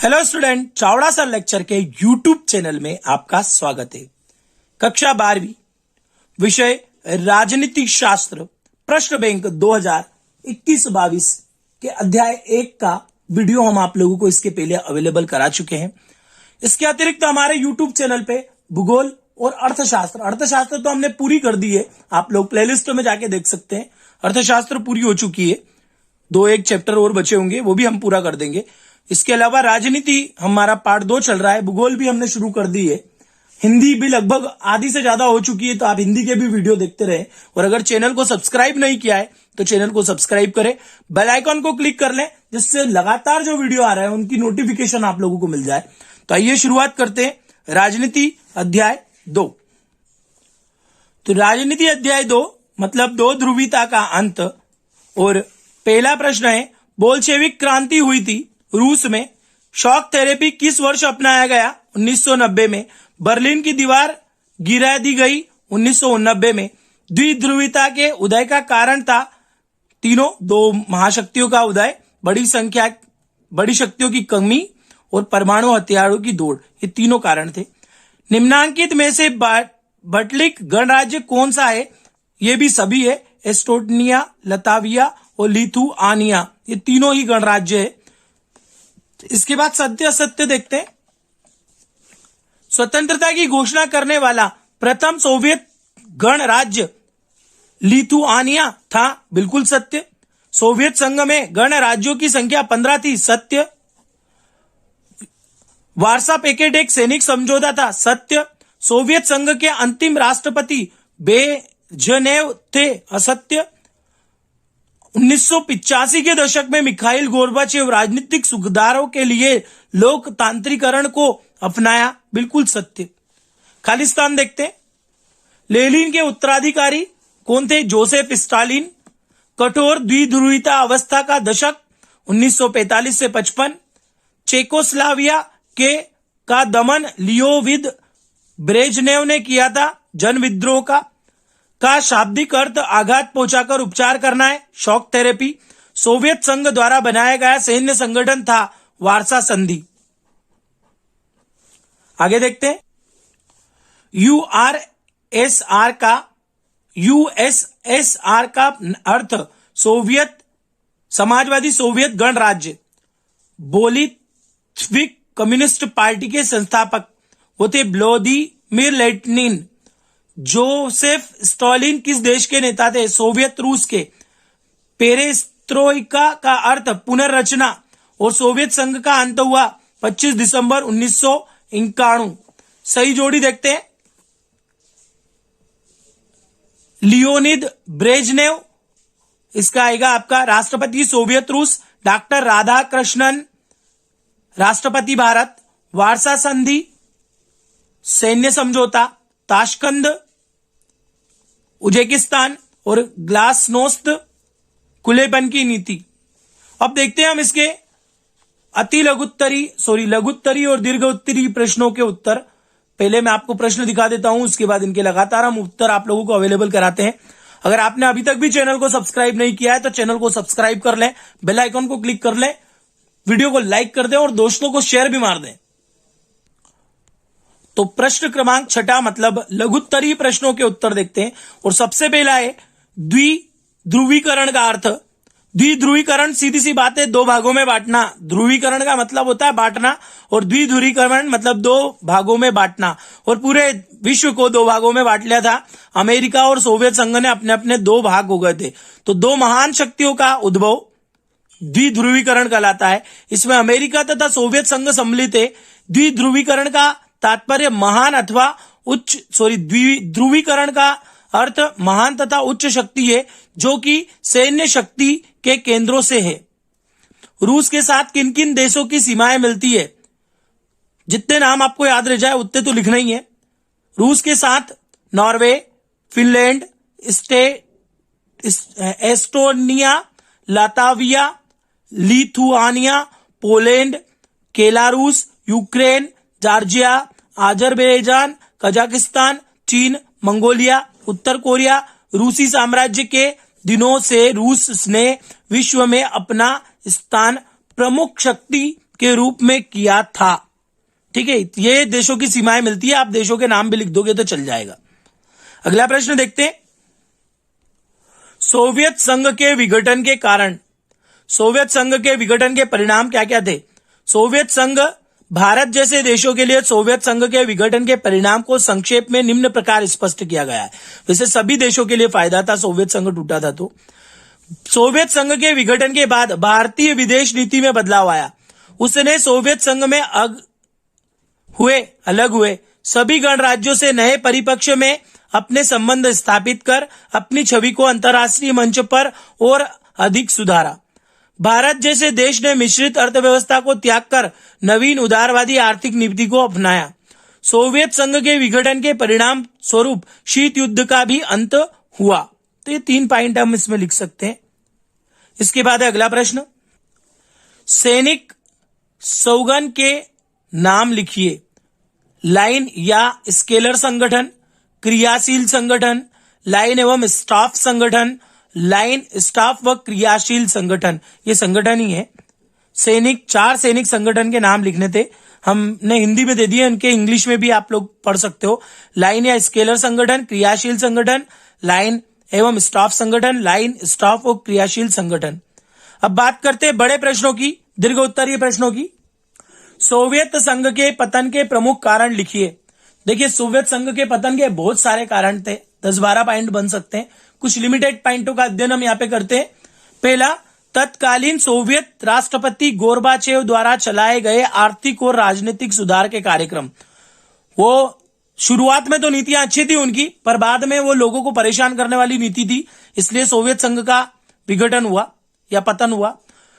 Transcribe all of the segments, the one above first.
Hello student, Chavda sir lecture के YouTube channel में आपका स्वागत है। कक्षा 12वीं, विषय राजनीति शास्त्र, प्रश्न बैंक 2021-22 के अध्याय 1 का वीडियो हम आप लोगों को इसके पहले अवेलेबल करा चुके हैं। इसके अतिरिक्त हमारे यूट्यूब चैनल पे भूगोल और अर्थशास्त्र तो हमने पूरी कर दी है, आप लोग प्लेलिस्ट में जाके देख सकते हैं। अर्थशास्त्र पूरी हो चुकी है, 2-1 चैप्टर और बचे होंगे, वो भी हम पूरा कर देंगे। इसके अलावा राजनीति हमारा पार्ट 2 चल रहा है, भूगोल भी हमने शुरू कर दी है, हिंदी भी लगभग आधी से ज्यादा हो चुकी है, तो आप हिंदी के भी वीडियो देखते रहे। और अगर चैनल को सब्सक्राइब नहीं किया है तो चैनल को सब्सक्राइब करें, बेल आइकॉन को क्लिक कर लें, जिससे लगातार जो वीडियो आ रहे हैं उनकी नोटिफिकेशन आप लोगों को मिल जाए। तो आइए शुरुआत करते हैं राजनीति अध्याय 2। तो राजनीति अध्याय 2 मतलब 2 ध्रुवीयता का अंत। और पहला प्रश्न है, बोल्शेविक क्रांति हुई थी रूस में, शॉक थेरेपी किस वर्ष अपनाया गया? 1990 में। बर्लिन की दीवार गिरा दी गई 1989 में। द्विध्रुवीयता के उदय का कारण था तीनों, 2 महाशक्तियों का उदय, बड़ी शक्तियों की कमी और परमाणु हथियारों की दौड़, ये तीनों कारण थे। निम्नांकित में से बटलिक गणराज्य कौन सा है? ये भी सभी है, एस्टोनिया, लताविया और लिथुआनिया, ये तीनों ही गणराज्य है। इसके बाद सत्य असत्य देखते हैं। स्वतंत्रता की घोषणा करने वाला प्रथम सोवियत गणराज्य लिथुआनिया था, बिल्कुल सत्य। सोवियत संघ में गणराज्यों की संख्या 15 थी, सत्य। वार्सा पैक्ट एक सैनिक समझौता था, सत्य। सोवियत संघ के अंतिम राष्ट्रपति ब्रेजनेव थे, असत्य। 1985 के दशक में मिखाइल गोर्बाचेव राजनीतिक सुधारों के लिए लोकतांत्रिकरण को अपनाया, बिल्कुल सत्य। खालिस्तान देखते हैं। लेनिन के उत्तराधिकारी कौन थे? Joseph Stalin. कठोर द्विध्रुवीयता अवस्था का दशक 1945 से 55। चेकोस्लाविया का दमन लियोविद ब्रेजनेव ने किया था, जन विद्रोह का शाब्दिक अर्थ आघात पहुंचाकर उपचार करना है, शॉक थेरेपी। सोवियत संघ द्वारा बनाया गया सैन्य संगठन था वार्सा संधि। आगे देखते हैं। यूएसएसआर का अर्थ सोवियत समाजवादी सोवियत गणराज्य। बोल्शेविक कम्युनिस्ट पार्टी के संस्थापक वो थे व्लादिमीर लेनिन। जोसेफ स्टालिन किस देश के नेता थे? सोवियत रूस के। पेरेस्ट्रोइका का अर्थ पुनर्रचना और सोवियत संघ का अंत हुआ 25 दिसंबर 1991। सही जोड़ी देखते हैं। लियोनिद ब्रेजनेव, इसका आएगा आपका राष्ट्रपति सोवियत रूस। डॉक्टर राधाकृष्णन राष्ट्रपति भारत। वार्सा संधि सैन्य समझौता, ताशकंद उज्बेकिस्तान और ग्लासनोस्त खुलेपन की नीति। अब देखते हैं हम इसके लघुत्तरी और दीर्घोत्तरी प्रश्नों के उत्तर। पहले मैं आपको प्रश्न दिखा देता हूं, उसके बाद इनके लगातार हम उत्तर आप लोगों को अवेलेबल कराते हैं। अगर आपने अभी तक भी चैनल को सब्सक्राइब नहीं किया है तो चैनल को सब्सक्राइब कर लें, बेल आइकन को क्लिक कर लें, वीडियो को लाइक कर दें और दोस्तों को शेयर भी मार दें। तो प्रश्न क्रमांक 6 मतलब लघुत्तरीय प्रश्नों के उत्तर देखते हैं। और सबसे पहला है द्विध्रुवीकरण का अर्थ। द्विध्रुवीकरण सीधी सी बात है, 2 भागों में बांटना। ध्रुवीकरण का मतलब होता है बांटना, और द्विध्रुवीकरण मतलब 2 भागों में बांटना। और पूरे विश्व को 2 भागों में बांट लिया था। अमेरिका और सोवियत संघ ने अपने अपने 2 भाग हो गए थे। तो 2 महान शक्तियों का उद्भव द्विध्रुवीकरण कहलाता है। इसमें अमेरिका तथा सोवियत संघ सम्मिलित है। द्विध्रुवीकरण का तात्पर्य महान अथवा द्विध्रुवीकरण का अर्थ महान तथा उच्च शक्ति है, जो कि सैन्य शक्ति के केंद्रों से है। रूस के साथ किन किन देशों की सीमाएं मिलती है? जितने नाम आपको याद रह जाए उतने तो लिखना ही है। रूस के साथ Norway, Finland, Estonia, Latvia, Lithuania, Poland, Belarus, Ukraine, Georgia, Azerbaijan, Kazakhstan, चीन, मंगोलिया, उत्तर कोरिया। रूसी साम्राज्य के दिनों से रूस ने विश्व में अपना स्थान प्रमुख शक्ति के रूप में किया था। ठीक है, ये देशों की सीमाएं मिलती है, आप देशों के नाम भी लिख दोगे तो चल जाएगा। अगला प्रश्न देखते हैं। सोवियत संघ के विघटन के कारण, सोवियत संघ के विघटन के परिणाम क्या क्या थे? सोवियत संघ, भारत जैसे देशों के लिए सोवियत संघ के विघटन के परिणाम को संक्षेप में निम्न प्रकार स्पष्ट किया गया है। वैसे सभी देशों के लिए फायदा था, सोवियत संघ टूटा था तो। सोवियत संघ के विघटन के बाद भारतीय विदेश नीति में बदलाव आया। उसने सोवियत संघ में अलग हुए सभी गणराज्यों से नए परिप्रेक्ष्य में अपने संबंध स्थापित कर अपनी छवि को अंतर्राष्ट्रीय मंच पर और अधिक सुधारा। भारत जैसे देश ने मिश्रित अर्थव्यवस्था को त्याग कर नवीन उदारवादी आर्थिक नीति को अपनाया। सोवियत संघ के विघटन के परिणाम स्वरूप शीत युद्ध का भी अंत हुआ। तो ये 3 पॉइंट हम इसमें लिख सकते हैं। इसके बाद है अगला प्रश्न, सैनिक स्लोगन के नाम लिखिए। लाइन या स्केलर संगठन, क्रियाशील संगठन, लाइन एवं स्टाफ संगठन, लाइन, स्टाफ व क्रियाशील संगठन, ये संगठन ही है। सैनिक, 4 सैनिक संगठन के नाम लिखने थे, हमने हिंदी में दे दिए, उनके इंग्लिश में भी आप लोग पढ़ सकते हो। लाइन या स्केलर संगठन, क्रियाशील संगठन, लाइन एवं स्टाफ संगठन, लाइन, स्टाफ और क्रियाशील संगठन। अब बात करते हैं बड़े प्रश्नों की, दीर्घ उत्तरीय प्रश्नों की। सोवियत संघ के पतन के प्रमुख कारण लिखिए। देखिए, सोवियत संघ के पतन के बहुत सारे कारण थे, 10-12 पॉइंट बन सकते हैं। कुछ लिमिटेड पॉइंटों का अध्ययन हम यहाँ पे करते हैं। पहला, तत्कालीन सोवियत राष्ट्रपति गोर्बाचेव द्वारा चलाए गए आर्थिक और राजनीतिक सुधार के कार्यक्रम। वो शुरुआत में तो नीतियां अच्छी थी उनकी, पर बाद में वो लोगों को परेशान करने वाली नीति थी, इसलिए सोवियत संघ का विघटन हुआ या पतन हुआ।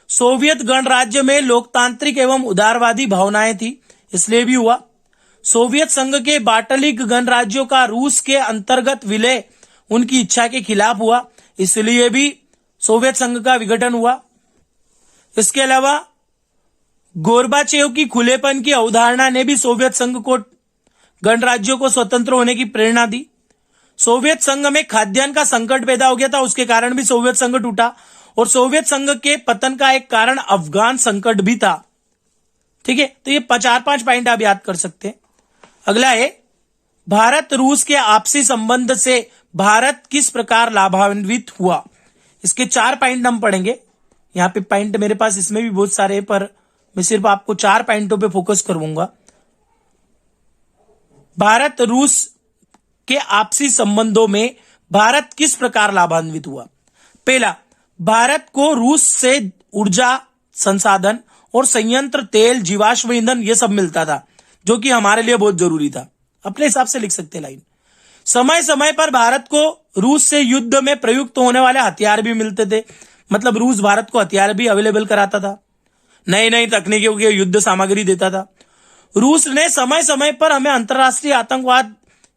सोवियत गणराज्य में लोकतांत्रिक एवं उदारवादी भावनाएं थी, इसलिए भी हुआ। सोवियत संघ के बाटलिक गणराज्यों का रूस के अंतर्गत विलय उनकी इच्छा के खिलाफ हुआ, इसलिए भी सोवियत संघ का विघटन हुआ। इसके अलावा गोर्बाचेव की खुलेपन की अवधारणा ने भी सोवियत संघ को, गणराज्यों को स्वतंत्र होने की प्रेरणा दी। सोवियत संघ में खाद्यान्न का संकट पैदा हो गया था, उसके कारण भी सोवियत संघ टूटा। और सोवियत संघ के पतन का एक कारण अफगान संकट भी था। ठीक है, तो ये 4-5 पॉइंट आप याद कर सकते हैं। अगला है, भारत रूस के आपसी संबंध से भारत किस प्रकार लाभान्वित हुआ। इसके 4 पॉइंट हम पढ़ेंगे। यहाँ पे पॉइंट मेरे पास इसमें भी बहुत सारे हैं, पर मैं सिर्फ आपको 4 पॉइंटों पे फोकस करूंगा। भारत रूस के आपसी संबंधों में भारत किस प्रकार लाभान्वित हुआ। पहला, भारत को रूस से ऊर्जा संसाधन और संयंत्र, तेल, जीवाश्म ईंधन ये सब मिलता था, जो कि हमारे लिए बहुत जरूरी था। अपने हिसाब से लिख सकते लाइन। समय समय पर भारत को रूस से युद्ध में प्रयुक्त होने वाले हथियार भी मिलते थे, मतलब रूस भारत को हथियार भी अवेलेबल कराता था, नई नई तकनीकों की युद्ध सामग्री देता था। रूस ने समय समय पर हमें अंतर्राष्ट्रीय आतंकवाद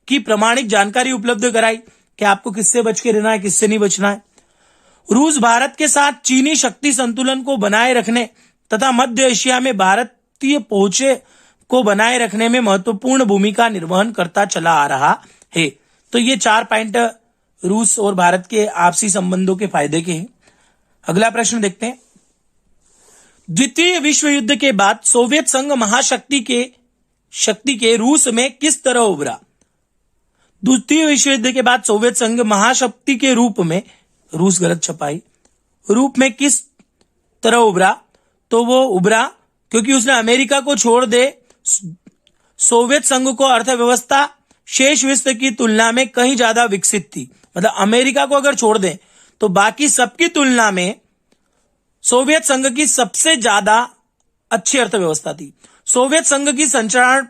की प्रमाणिक जानकारी उपलब्ध कराई कि आपको किससे बच के रहना है, किससे नहीं बचना है। रूस भारत के साथ चीनी शक्ति संतुलन को बनाए रखने तथा मध्य एशिया में भारतीय पहुंचे को बनाए रखने में महत्वपूर्ण भूमिका निर्वहन करता चला आ रहा है। तो ये 4 पॉइंट रूस और भारत के आपसी संबंधों के फायदे के हैं। अगला प्रश्न देखते हैं। द्वितीय विश्व युद्ध के बाद सोवियत संघ महाशक्ति के रूस में किस तरह उभरा। द्वितीय विश्व युद्ध के बाद सोवियत संघ महाशक्ति के रूप में, रूस गलत छपाई, रूप में किस तरह उभरा। तो वो उभरा क्योंकि उसने अमेरिका को छोड़ दे सोवियत संघ को अर्थव्यवस्था शेष विश्व की तुलना में कहीं ज्यादा विकसित थी। मतलब अमेरिका को अगर छोड़ दें तो बाकी सबकी तुलना में सोवियत संघ की सबसे ज्यादा अच्छी अर्थव्यवस्था थी। सोवियत संघ की संचार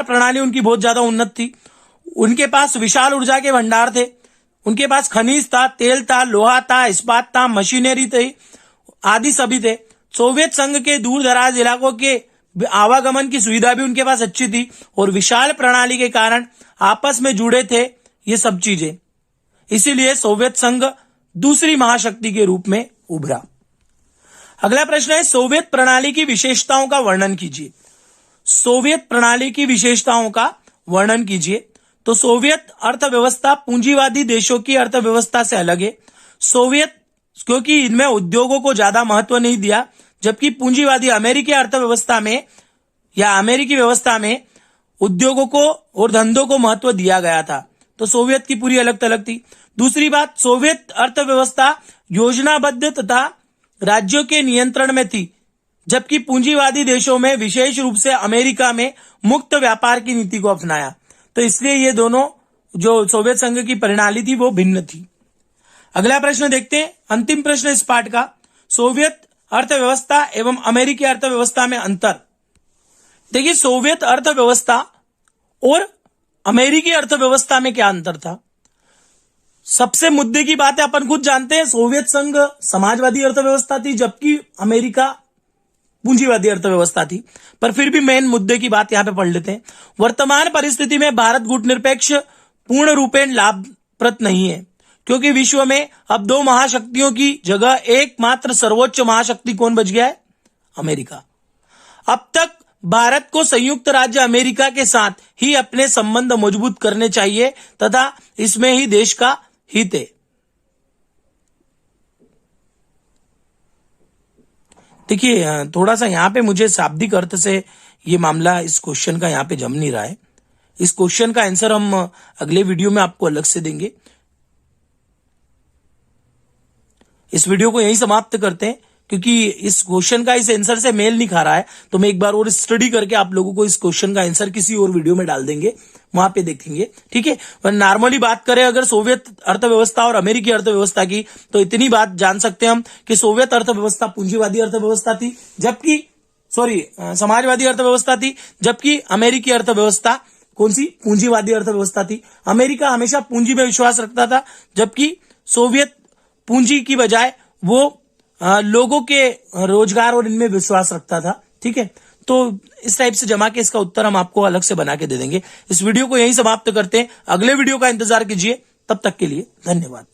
प्रणाली उनकी बहुत ज्यादा उन्नत थी। उनके पास विशाल ऊर्जा के भंडार थे, उनके पास खनिज था, तेल था, लोहा था, इस्पात था, मशीनरी थे, आदि सभी थे। सोवियत संघ के दूर दराज इलाकों के आवागमन की सुविधा भी उनके पास अच्छी थी और विशाल प्रणाली के कारण आपस में जुड़े थे ये सब चीजें। इसीलिए सोवियत संघ दूसरी महाशक्ति के रूप में उभरा। अगला प्रश्न है, सोवियत प्रणाली की विशेषताओं का वर्णन कीजिए। सोवियत प्रणाली की विशेषताओं का वर्णन कीजिए। तो सोवियत अर्थव्यवस्था पूंजीवादी देशों की अर्थव्यवस्था से अलग है। सोवियत, क्योंकि इनमें उद्योगों को ज्यादा महत्व नहीं दिया, जबकि पूंजीवादी अमेरिकी अर्थव्यवस्था में या अमेरिकी व्यवस्था में उद्योगों को और धंधों को महत्व दिया गया था। तो सोवियत की पूरी अलग थलग थी। दूसरी बात, सोवियत अर्थव्यवस्था योजनाबद्ध तथा राज्यों के नियंत्रण में थी, जबकि पूंजीवादी देशों में विशेष रूप से अमेरिका में मुक्त व्यापार की नीति को अपनाया। तो इसलिए ये दोनों जो सोवियत संघ की प्रणाली थी वो भिन्न थी। अगला प्रश्न देखते हैं, अंतिम प्रश्न इस पाठ का, सोवियत अर्थव्यवस्था एवं अमेरिकी अर्थव्यवस्था में अंतर। देखिए, सोवियत अर्थव्यवस्था और अमेरिकी अर्थव्यवस्था में क्या अंतर था। सबसे मुद्दे की बात है, अपन खुद जानते हैं, सोवियत संघ समाजवादी अर्थव्यवस्था थी, जबकि अमेरिका पूंजीवादी अर्थव्यवस्था थी। पर फिर भी मेन मुद्दे की बात यहां पे पढ़ लेते हैं। वर्तमान परिस्थिति में भारत गुटनिरपेक्ष पूर्ण रूपेण लाभप्रद नहीं है, क्योंकि विश्व में अब दो महाशक्तियों की जगह एकमात्र सर्वोच्च महाशक्ति कौन बच गया है? अमेरिका। अब तक भारत को संयुक्त राज्य अमेरिका के साथ ही अपने संबंध मजबूत करने चाहिए तथा इसमें ही देश का हित है। देखिए, थोड़ा सा यहां पे मुझे शाब्दिक अर्थ से ये मामला इस क्वेश्चन का यहां पे जम नहीं रहा है। इस क्वेश्चन का आंसर हम अगले वीडियो में आपको अलग से देंगे। इस वीडियो को यहीं समाप्त करते हैं, क्योंकि इस क्वेश्चन का इस आंसर से मेल नहीं खा रहा है। तो मैं एक बार और स्टडी करके आप लोगों को इस क्वेश्चन का आंसर किसी और वीडियो में डाल देंगे, वहां पे देखेंगे, ठीक है। पर नॉर्मली बात करें अगर सोवियत अर्थव्यवस्था और अमेरिकी अर्थव्यवस्था की, तो इतनी बात जान सकते हैं हम कि सोवियत अर्थव्यवस्था पूंजीवादी अर्थव्यवस्था थी, जबकि समाजवादी अर्थव्यवस्था थी, जबकि अमेरिकी अर्थव्यवस्था कौन सी? पूंजीवादी अर्थव्यवस्था थी। अमेरिका हमेशा पूंजी में विश्वास रखता था, जबकि सोवियत पूंजी की बजाय वो लोगों के रोजगार और इनमें विश्वास रखता था, ठीक है। तो इस टाइप से जमा के इसका उत्तर हम आपको अलग से बना के दे देंगे। इस वीडियो को यहीं समाप्त करते हैं, अगले वीडियो का इंतजार कीजिए। तब तक के लिए धन्यवाद।